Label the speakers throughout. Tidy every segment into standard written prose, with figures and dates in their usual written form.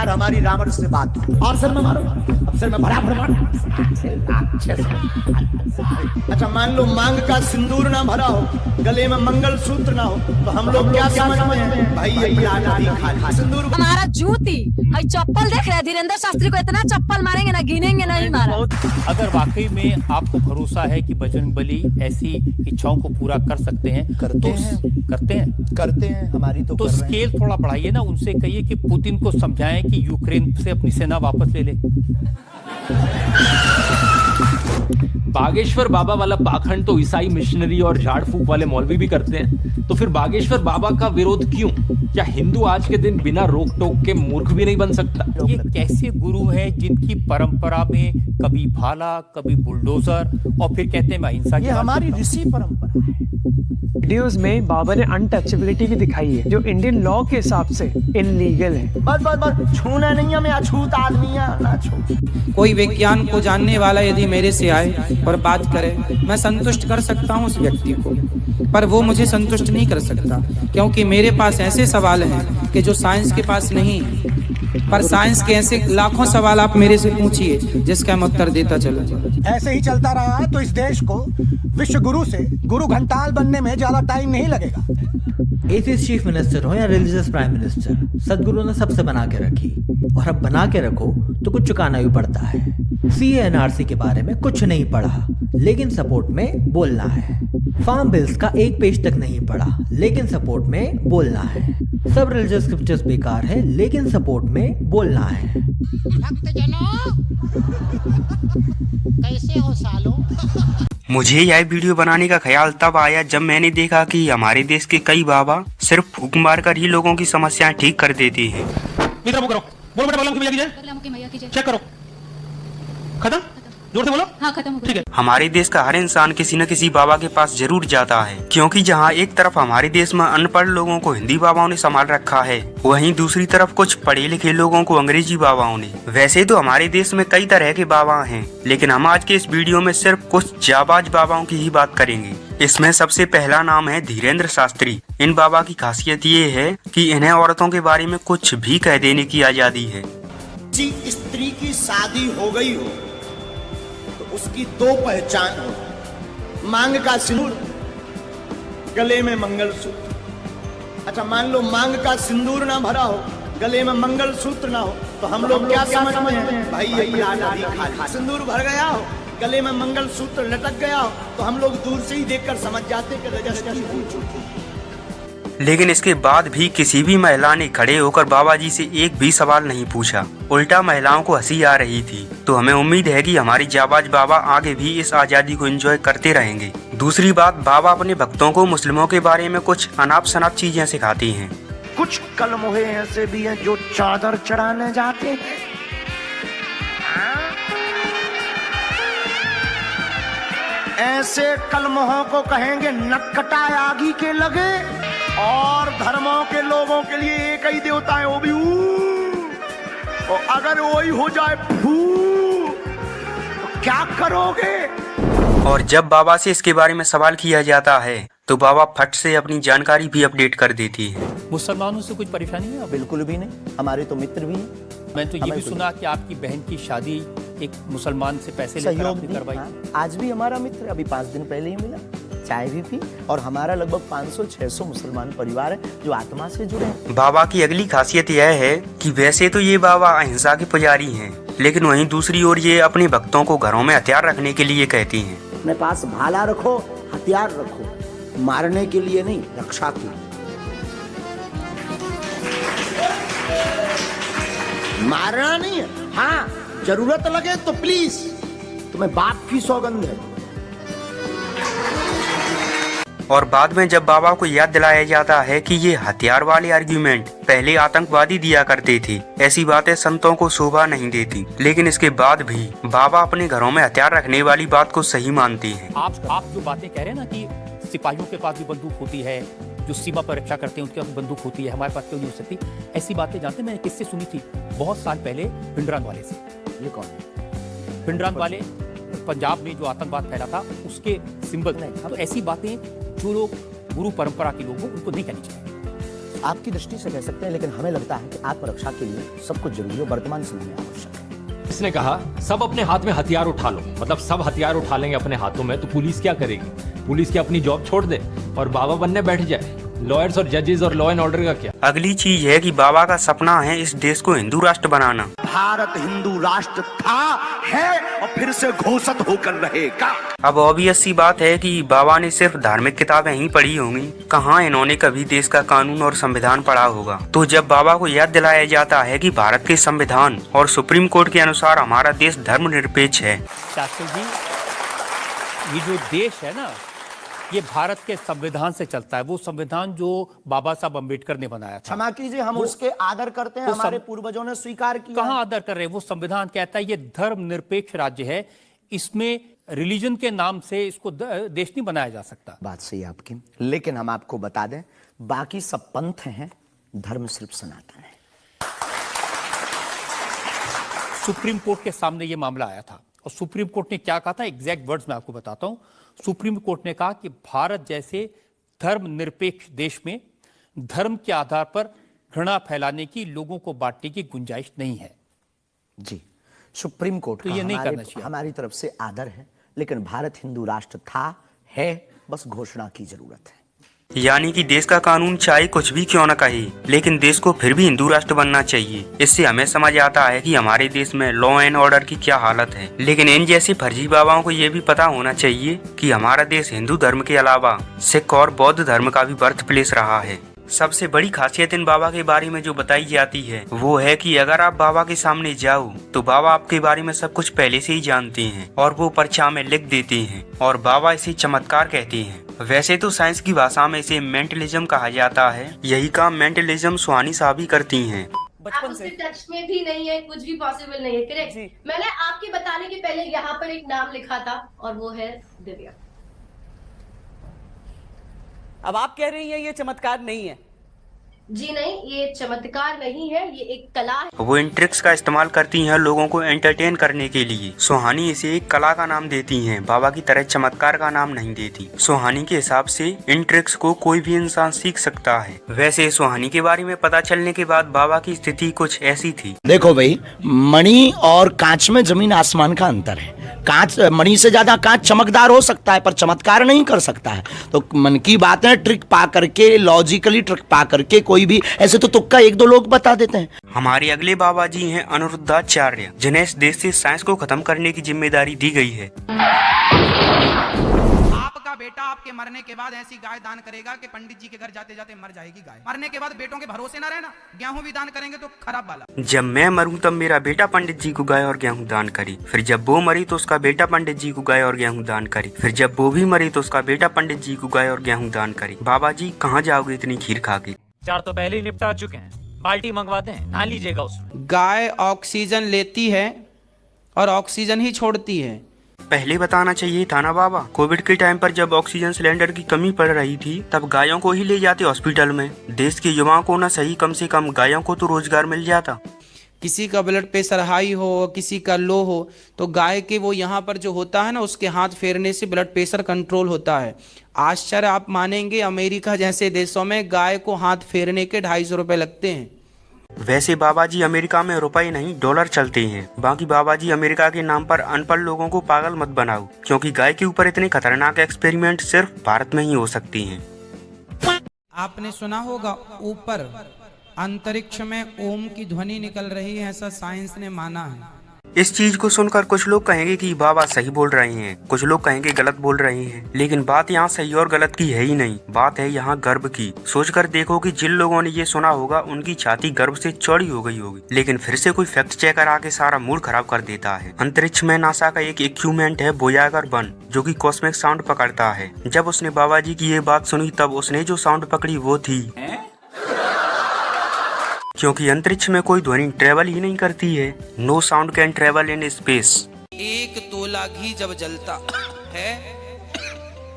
Speaker 1: और हमारी रावण से बात और सिर में मारो, अब सिर में बराबर मारो। अच्छा मान लो मांग का सिंदूर ना भरा हो, गले में मंगल सूत्र ना हो, तो हम लोग क्या समझते हैं भाई ये खाली सिंदूर।
Speaker 2: हमारा जूती भाई चप्पल देख रहे हैं, धीरेन्द्र शास्त्री को इतना चप्पल मारेंगे ना, गिनेंगे नहीं मारा।
Speaker 3: अगर वाकई में आपको भरोसा है कि बजरंगबली ऐसी इच्छाओं को पूरा कर सकते हैं,
Speaker 1: करते हैं हमारी तो
Speaker 3: स्केल थोड़ा बढ़ाइए ना, उनसे कहिए कि पुतिन को समझाएं कि यूक्रेन से अपनी सेना वापस ले ले।
Speaker 4: बागेश्वर बाबा वाला पाखंड तो ईसाई मिशनरी और झाड़ फूक वाले मौलवी भी करते हैं, तो फिर बागेश्वर बाबा का विरोध क्यों? क्या हिंदू आज के दिन बिना रोक टोक के मूर्ख भी नहीं बन सकता?
Speaker 3: ये कैसे गुरु हैं जिनकी परंपरा में कभी भाला कभी बुलडोजर और फिर कहते हैं अहिंसा?
Speaker 1: ये हमारी ऋषि परंपरा है।
Speaker 5: वीडियोस में बाबा ने अनटचेबिलिटी भी दिखाई है जो इंडियन लॉ के हिसाब से इनलीगल है।
Speaker 1: बस छूना नहीं है, मैं अछूत आदमी है ना छू।
Speaker 6: कोई विज्ञान को जानने वाला यदि मेरे से आए और बात करे, मैं संतुष्ट कर सकता हूँ उस व्यक्ति को, पर वो मुझे संतुष्ट नहीं कर सकता, क्योंकि मेरे पास ऐसे सवाल हैं कि जो साइंस के पास नहीं। पर साइंस के ऐसे लाखों सवाल आप मेरे से पूछिए जिसका मैं उत्तर देता चलूंगा।
Speaker 1: ऐसे ही चलता रहा तो इस देश को विश्व गुरु से गुरु घंटाल बनने में ज्यादा टाइम नहीं लगेगा।
Speaker 7: एथिस्ट चीफ मिनिस्टर हो या रिलीजियस प्राइम मिनिस्टर, सदगुरु ने सबसे बना के रखी, और अब बना के रखो तो कुछ चुकाना भी पड़ता है। CA/NRC के बारे में कुछ नहीं पढ़ा लेकिन सपोर्ट में बोलना है। फार्म बिल्स का एक पेज तक नहीं पढ़ा लेकिन सपोर्ट में बोलना है। सब रिलीजियस स्क्रिप्चर्स बेकार है लेकिन सपोर्ट में बोलना है।
Speaker 8: भक्तजनों, कैसे हो सालों?
Speaker 9: मुझे यह वीडियो बनाने का ख्याल तब आया जब मैंने देखा कि हमारे देश के कई बाबा सिर्फ फूंक मार कर ही लोगों की समस्याएं ठीक कर देते हैं।
Speaker 4: चेक करो, खत्म? जोर से बोलो। हाँ, खत्म हो गया। ठीक है।
Speaker 9: हमारे देश का हर इंसान किसी न किसी बाबा के पास जरूर जाता है, क्योंकि जहां एक तरफ हमारे देश में अनपढ़ लोगों को हिंदी बाबाओं ने संभाल रखा है, वहीं दूसरी तरफ कुछ पढ़े लिखे लोगों को अंग्रेजी बाबाओं ने। वैसे तो हमारे देश में कई तरह के बाबा हैं, लेकिन हम आज के इस वीडियो में सिर्फ कुछ जाबाज बाबाओं की ही बात करेंगे। इसमें सबसे पहला नाम है धीरेन्द्र शास्त्री। इन बाबा की खासियत ये है कि इन्हें औरतों के बारे में कुछ भी कह देने की आजादी है।
Speaker 1: किसी स्त्री की शादी हो गई हो तो उसकी दो पहचान हो, मांग का सिंदूर, गले में मंगलसूत्र। अच्छा मान लो मांग का सिंदूर ना भरा हो, गले में मंगलसूत्र ना हो, तो हम लोग क्या समझते हैं भाई ये खाली। सिंदूर भर गया हो, गले में मंगलसूत्र लटक गया हो, तो हम लोग दूर से ही देखकर समझ जाते कि रजिस्ट्री हो चुकी।
Speaker 9: लेकिन इसके बाद भी किसी भी महिला ने खड़े होकर बाबा जी से एक भी सवाल नहीं पूछा। उल्टा महिलाओं को हंसी आ रही थी। तो हमें उम्मीद है कि हमारे जाबाज बाबा आगे भी इस आजादी को एंजॉय करते रहेंगे। दूसरी बात, बाबा अपने भक्तों को मुस्लिमों के बारे में कुछ अनाप शनाप चीजें सिखाती हैं।
Speaker 1: कुछ कलमोहे ऐसे भी हैं जो चादर चढ़ाने जाते हैं। ऐसे कलमोहों को कहेंगे नक्कटाए आगी के लगे, और धर्मों के लोगों के लिए एक ही देवता है, वो भी और अगर वही हो जाए फू तो क्या करोगे?
Speaker 9: और जब बाबा से इसके बारे में सवाल किया जाता है तो बाबा फट से अपनी जानकारी भी अपडेट कर देती है।
Speaker 3: मुसलमानों से कुछ परेशानी है?
Speaker 1: बिल्कुल भी नहीं, हमारे तो मित्र भी हैं।
Speaker 3: मैं तो ये भी सुना कि आपकी बहन की शादी एक मुसलमान से पैसे लेकर आपने करवाई।
Speaker 1: आज भी हमारा मित्र अभी 5 दिन पहले ही मिला, चाय भी पी, और हमारा लगभग 500-600 मुसलमान परिवार है जो आत्मा से जुड़े हैं।
Speaker 9: बाबा की अगली खासियत यह है कि वैसे तो ये बाबा अहिंसा के पुजारी हैं, लेकिन वहीं दूसरी ओर ये अपने भक्तों को घरों में हथियार रखने के लिए कहती हैं।
Speaker 1: अपने पास भाला रखो, हथियार रखो, मारने के लिए नहीं, रक्षा के लिए। मारना नहीं है, हाँ जरूरत लगे तो प्लीज, तुम्हें बाप की सौगंध है।
Speaker 9: और बाद में जब बाबा को याद दिलाया जाता है कि ये हथियार वाले आर्ग्यूमेंट पहले आतंकवादी दिया करते थे, ऐसी बातें संतों को शोभा नहीं देती, लेकिन इसके बाद भी बाबा अपने घरों में हथियार रखने वाली बात को सही मानते हैं।
Speaker 3: आप जो बातें कह रहे हैं ना कि सिपाहियों के पास भी बंदूक होती है, जो सीमा पर रक्षा करते हैं उनके पास बंदूक होती है, हमारे पास क्यों नहीं हो सकती? ऐसी बातें जानते, मैंने किससे सुनी थी बहुत साल पहले, भिंडरान वाले से। ये कौन है? भिंडरान वाले पंजाब में जो आतंकवाद फैला था उसके सिंबल थे। तो ऐसी बातें जो लोग गुरु परंपरा के लोग हैं उनको नहीं कहनी चाहिए।
Speaker 1: आपकी दृष्टि से कह सकते हैं, लेकिन हमें लगता है कि आत्मरक्षा के लिए सब कुछ जरूरी है, वर्तमान समय में आवश्यक है।
Speaker 4: इसने कहा सब अपने हाथ में हथियार उठा लो, मतलब सब हथियार उठा लेंगे अपने हाथों में तो पुलिस क्या करेगी? पुलिस की अपनी जॉब छोड़ दे और बाबा बनने बैठ जाए। लॉयर्स और जजेस और लॉ एंड ऑर्डर का क्या?
Speaker 9: अगली चीज है कि बाबा का सपना है इस देश को हिंदू राष्ट्र बनाना।
Speaker 1: भारत हिंदू राष्ट्र था, है और फिर से घोषित होकर रहेगा।
Speaker 9: अब ऑब्वियस सी बात है कि बाबा ने सिर्फ धार्मिक किताबें ही पढ़ी होंगी, कहाँ इन्होंने कभी देश का कानून और संविधान पढ़ा होगा। तो जब बाबा को याद दिलाया जाता है कि भारत के संविधान और सुप्रीम कोर्ट के अनुसार हमारा देश धर्मनिरपेक्ष है।
Speaker 3: शास्त्री जी, ये जो देश है ना, ये भारत के संविधान से चलता है, वो संविधान जो बाबा साहब अम्बेडकर ने बनाया था।
Speaker 1: क्षमा कीजिए, हम उसके आदर करते हैं, हमारे पूर्वजों ने स्वीकार किया।
Speaker 3: कहाँ आदर कर रहे हैं? वो संविधान कहता है ये धर्मनिरपेक्ष राज्य है, इसमें रिलीजन के नाम से इसको देश नहीं बनाया जा सकता।
Speaker 1: बात सही आपकी, लेकिन हम आपको बता दें बाकी सब पंथ हैं, धर्म सिर्फ सनातन है।
Speaker 3: सुप्रीम कोर्ट के सामने ये मामला आया था और सुप्रीम कोर्ट ने क्या कहा था, एग्जैक्ट वर्ड्स मैं आपको बताता हूं। सुप्रीम कोर्ट ने कहा कि भारत जैसे धर्मनिरपेक्ष देश में धर्म के आधार पर घृणा फैलाने की, लोगों को बांटने की गुंजाइश नहीं है।
Speaker 1: जी, सुप्रीम कोर्ट
Speaker 3: तो ये नहीं करना चाहिए।
Speaker 1: हमारी तरफ से आदर है, लेकिन भारत हिंदू राष्ट्र था, है, बस घोषणा की जरूरत है।
Speaker 9: यानी कि देश का कानून चाहे कुछ भी क्यों न कहे, लेकिन देश को फिर भी हिंदू राष्ट्र बनना चाहिए। इससे हमें समझ आता है कि हमारे देश में लॉ एंड ऑर्डर की क्या हालत है। लेकिन इन जैसे फर्जी बाबाओं को ये भी पता होना चाहिए कि हमारा देश हिंदू धर्म के अलावा सिख और बौद्ध धर्म का भी बर्थ प्लेस रहा है। सबसे बड़ी खासियत इन बाबा के बारे में जो बताई जाती है वो है कि अगर आप बाबा के सामने जाओ तो बाबा आपके बारे में सब कुछ पहले से ही जानते हैं और वो पर्चा में लिख देते हैं, और बाबा इसे चमत्कार कहते हैं। वैसे तो साइंस की भाषा में इसे मेंटलिज्म कहा जाता है। यही काम मेंटलिज्म सुहानी साहब ही करती हैं।
Speaker 10: आप उसके टच में भी नहीं है, कुछ भी पॉसिबल नहीं है। करेक्ट। मैंने आपके बताने के पहले यहाँ पर एक नाम लिखा था और वो है दिव्या।
Speaker 11: अब आप कह रही हैं ये चमत्कार नहीं है।
Speaker 10: जी नहीं, ये चमत्कार नहीं है, ये एक कला है।
Speaker 9: वो इन ट्रिक्स का इस्तेमाल करती हैं लोगों को एंटरटेन करने के लिए। सुहानी इसे एक कला का नाम देती हैं, बाबा की तरह चमत्कार का नाम नहीं देती। सुहानी के हिसाब से इन ट्रिक्स को कोई भी इंसान सीख सकता है। वैसे सुहानी के बारे में पता चलने के बाद बाबा की स्थिति कुछ ऐसी थी।
Speaker 1: देखो भाई, मणि और कांच में जमीन आसमान का अंतर है। कांच, मणि से ज्यादा कांच चमकदार हो सकता है पर चमत्कार नहीं कर सकता है। तो मन की बात है, ट्रिक पा करके, लॉजिकली ट्रिक पा करके कोई भी, ऐसे तो तुक्का एक दो लोग बता देते हैं।
Speaker 9: हमारे अगले बाबा जी हैं अनिरुद्धाचार्य, जिन्हें इस देश से साइंस को खत्म करने की जिम्मेदारी दी गई है।
Speaker 6: आपका बेटा आपके मरने के बाद ऐसी गाय दान करेगा कि पंडित जी के घर जाते जाते मर जाएगी गाय। मरने के बाद बेटों के भरोसे ना रहना, गेहूं भी दान करेंगे तो खराब वाला।
Speaker 9: जब मैं मरूं तब मेरा बेटा पंडित जी को गाय और गेहूं दान करी, फिर जब वो मरी तो उसका बेटा पंडित जी को गाय और गेहूं दान करी, फिर जब वो भी मरी तो उसका बेटा पंडित जी को गाय और गेहूं दान करी। बाबा जी कहाँ जाओगे इतनी खीर खा के?
Speaker 12: 4 तो पहले ही निपटा चुके हैं, बाल्टी मंगवाते हैं, नहा लीजिएगा उसमें।
Speaker 6: गाय ऑक्सीजन लेती है और ऑक्सीजन ही छोड़ती है।
Speaker 9: पहले बताना चाहिए था ना बाबा। कोविड के टाइम पर जब ऑक्सीजन सिलेंडर की कमी पड़ रही थी तब गायों को ही ले जाते हॉस्पिटल में। देश के युवाओं को ना सही, कम से कम गायों को तो रोजगार मिल जाता।
Speaker 6: किसी का ब्लड प्रेशर हाई हो, किसी का लो हो, तो गाय के वो यहाँ पर जो होता है ना, उसके हाथ फेरने से ब्लड प्रेशर कंट्रोल होता है। आश्चर्य आप मानेंगे, अमेरिका जैसे देशों में गाय को हाथ फेरने के 250 रुपए लगते हैं।
Speaker 9: वैसे बाबा जी अमेरिका में रुपए नहीं डॉलर चलते हैं। बाकी बाबा जी अमेरिका के नाम पर अनपढ़ लोगों को पागल मत बनाओ, क्योंकि गाय के ऊपर इतने खतरनाक एक्सपेरिमेंट सिर्फ भारत में ही हो सकते हैं।
Speaker 6: आपने सुना होगा ऊपर अंतरिक्ष में ओम की ध्वनि निकल रही है, ऐसा साइंस ने माना है।
Speaker 9: इस चीज को सुनकर कुछ लोग कहेंगे कि बाबा सही बोल रहे हैं, कुछ लोग कहेंगे गलत बोल रहे हैं, लेकिन बात यहाँ सही और गलत की है ही नहीं, बात है यहाँ गर्व की। सोचकर देखो कि जिन लोगों ने ये सुना होगा उनकी छाती गर्व से चौड़ी हो गई होगी, लेकिन फिर से कोई फैक्ट चेकर आके सारा मूड खराब कर देता है। अंतरिक्ष में नासा का एक इक्विपमेंट है वोयागर 1, जो कि कॉस्मिक साउंड पकड़ता है। जब उसने बाबा जी की ये बात सुनी तब उसने जो साउंड पकड़ी वो थी, क्योंकि अंतरिक्ष में कोई ध्वनि ट्रेवल ही नहीं करती है। No sound can travel in space.
Speaker 6: 1 तोला घी जब जलता है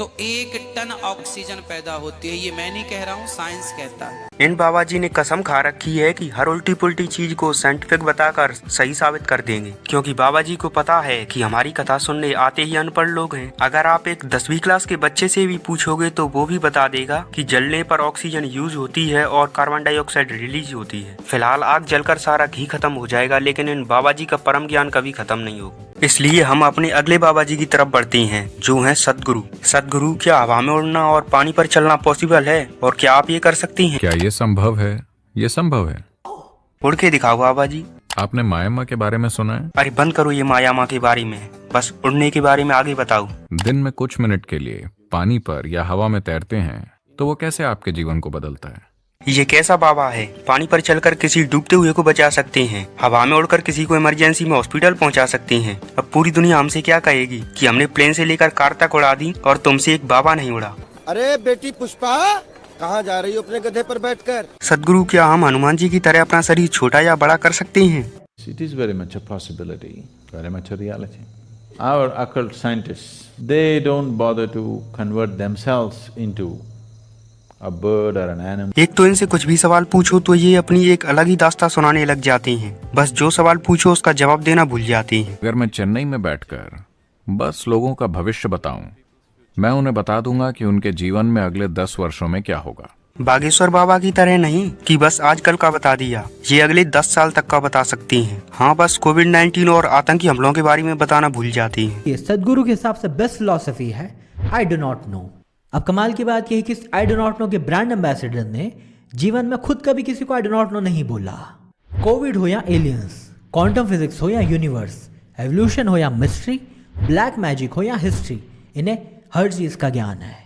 Speaker 6: तो 1 टन ऑक्सीजन पैदा होती है। ये मैं नहीं कह रहा हूँ, साइंस कहता है।
Speaker 9: इन बाबा जी ने कसम खा रखी है कि हर उल्टी पुल्टी चीज को साइंटिफिक बताकर सही साबित कर देंगे, क्योंकि बाबा जी को पता है कि हमारी कथा सुनने आते ही अनपढ़ लोग हैं। अगर आप एक 10वीं क्लास के बच्चे से भी पूछोगे तो वो भी बता देगा कि जलने पर ऑक्सीजन यूज होती है और कार्बन डाइऑक्साइड रिलीज होती है। फिलहाल आग जलकर सारा घी खत्म हो जाएगा, लेकिन इन बाबा जी का परम ज्ञान कभी खत्म नहीं होगा। इसलिए हम अपने अगले बाबा जी की तरफ बढ़ते हैं, जो हैं सदगुरु। सदगुरु, क्या हवा में उड़ना और पानी पर चलना पॉसिबल है, और क्या आप ये कर सकती हैं?
Speaker 13: क्या ये संभव है? ये संभव है।
Speaker 9: उड़ के दिखाओ बाबा जी।
Speaker 13: आपने माया माँ के बारे में सुना है?
Speaker 9: अरे बंद करो ये माया माँ के बारे में, बस उड़ने के बारे में आगे बताओ।
Speaker 13: दिन में कुछ मिनट के लिए पानी पर या हवा में तैरते हैं तो वो कैसे आपके जीवन को बदलता है।
Speaker 9: ये कैसा बाबा है? पानी पर चलकर किसी डूबते हुए को बचा सकते हैं, हवा में उड़कर किसी को इमरजेंसी में हॉस्पिटल पहुंचा सकते हैं। अब पूरी दुनिया हमसे क्या कहेगी कि हमने प्लेन से लेकर कार तक उड़ा दी और तुमसे एक बाबा नहीं उड़ा।
Speaker 1: अरे बेटी पुष्पा, कहाँ जा रही हो अपने गधे पर बैठकर?
Speaker 9: सदगुरु, क्या हम हनुमान जी की तरह अपना शरीर छोटा या बड़ा कर सकते हैं?
Speaker 14: It is very much a possibility, very much a reality. Our occult scientists, they don't bother to convert themselves into a bird or an animal.
Speaker 9: एक तो इनसे कुछ भी सवाल पूछो तो ये अपनी एक अलग ही दास्तां सुनाने लग जाते हैं। बस जो सवाल पूछो उसका जवाब देना भूल जाते हैं।
Speaker 13: अगर मैं चेन्नई में बैठकर बस लोगों का भविष्य बताऊं, मैं उन्हें बता दूंगा कि उनके जीवन में अगले 10 वर्षों में क्या होगा।
Speaker 9: बागेश्वर बाबा की तरह नहीं कि बस आजकल का बता दिया, ये अगले 10 साल तक का बता सकती हैं। हाँ, बस कोविड-19 और आतंकी हमलों के बारे में बताना भूल जाती हैं।
Speaker 7: ये सदगुरु के हिसाब से बेस्ट फिलॉसफी है आई डू नॉट नो। अब कमाल की बात यह है कि आई डू नॉट नो के ब्रांड एम्बेसडर ने जीवन में खुद कभी किसी को आई डू नॉट नो नहीं बोला। कोविड हो या एलियंस, क्वांटम फिजिक्स हो या यूनिवर्स, एवोल्यूशन हो या मिस्ट्री, ब्लैक मैजिक हो या हिस्ट्री, इन्हें हर चीज का ज्ञान है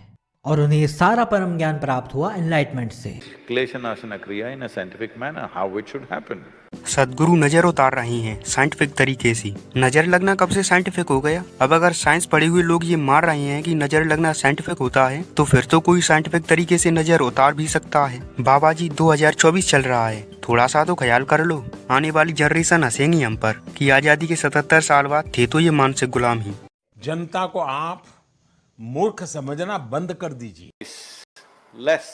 Speaker 7: और उन्हें ये सारा परम ज्ञान प्राप्त हुआ एनलाइटमेंट से।
Speaker 14: क्लेशनाशना क्रिया in a scientific manner, how it should happen.
Speaker 9: सदगुरु नजर उतार रही हैं साइंटिफिक तरीके से। नजर लगना कब से साइंटिफिक हो गया? अब अगर साइंस पढ़े हुए लोग ये मान रहे हैं कि नजर लगना साइंटिफिक होता है, तो फिर तो कोई साइंटिफिक तरीके से नजर उतार भी सकता है। बाबा जी, 2024 चल रहा है, थोड़ा सा तो ख्याल कर लो। आने वाली जनरेशन हंसेंगी हम पर कि आजादी के 77 साल बाद थे तो ये मानसिक गुलाम ही।
Speaker 15: जनता को आप मूर्ख समझना बंद कर दीजिए।
Speaker 14: Less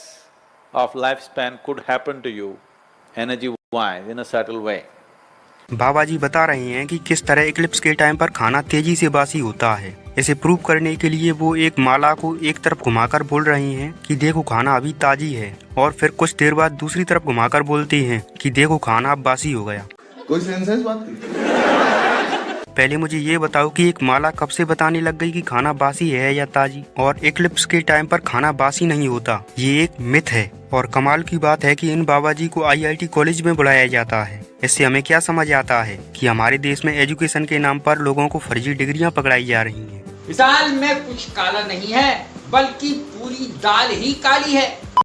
Speaker 14: of lifespan could happen to you energy-wise in a subtle way.
Speaker 9: बाबा जी बता रहे हैं कि किस तरह इक्लिप्स के टाइम पर खाना तेजी से बासी होता है। इसे प्रूव करने के लिए वो एक माला को एक तरफ घुमाकर बोल रही हैं कि देखो खाना अभी ताजी है, और फिर कुछ देर बाद दूसरी तरफ घुमाकर बोलती हैं कि देखो खाना अब बासी हो गया।
Speaker 16: कोई सेंस है इस बात की?
Speaker 9: पहले मुझे ये बताओ कि एक माला कब से बताने लग गई कि खाना बासी है या ताजी, और इक्लिप्स के टाइम पर खाना बासी नहीं होता। ये एक मिथ है। और कमाल की बात है कि इन बाबा जी को IIT कॉलेज में बुलाया जाता है। इससे हमें क्या समझ आता है कि हमारे देश में एजुकेशन के नाम पर लोगों को फर्जी डिग्रियां पकड़ाई जा रही हैं।
Speaker 17: दाल में कुछ काला नहीं है, बल्कि पूरी दाल ही काली है।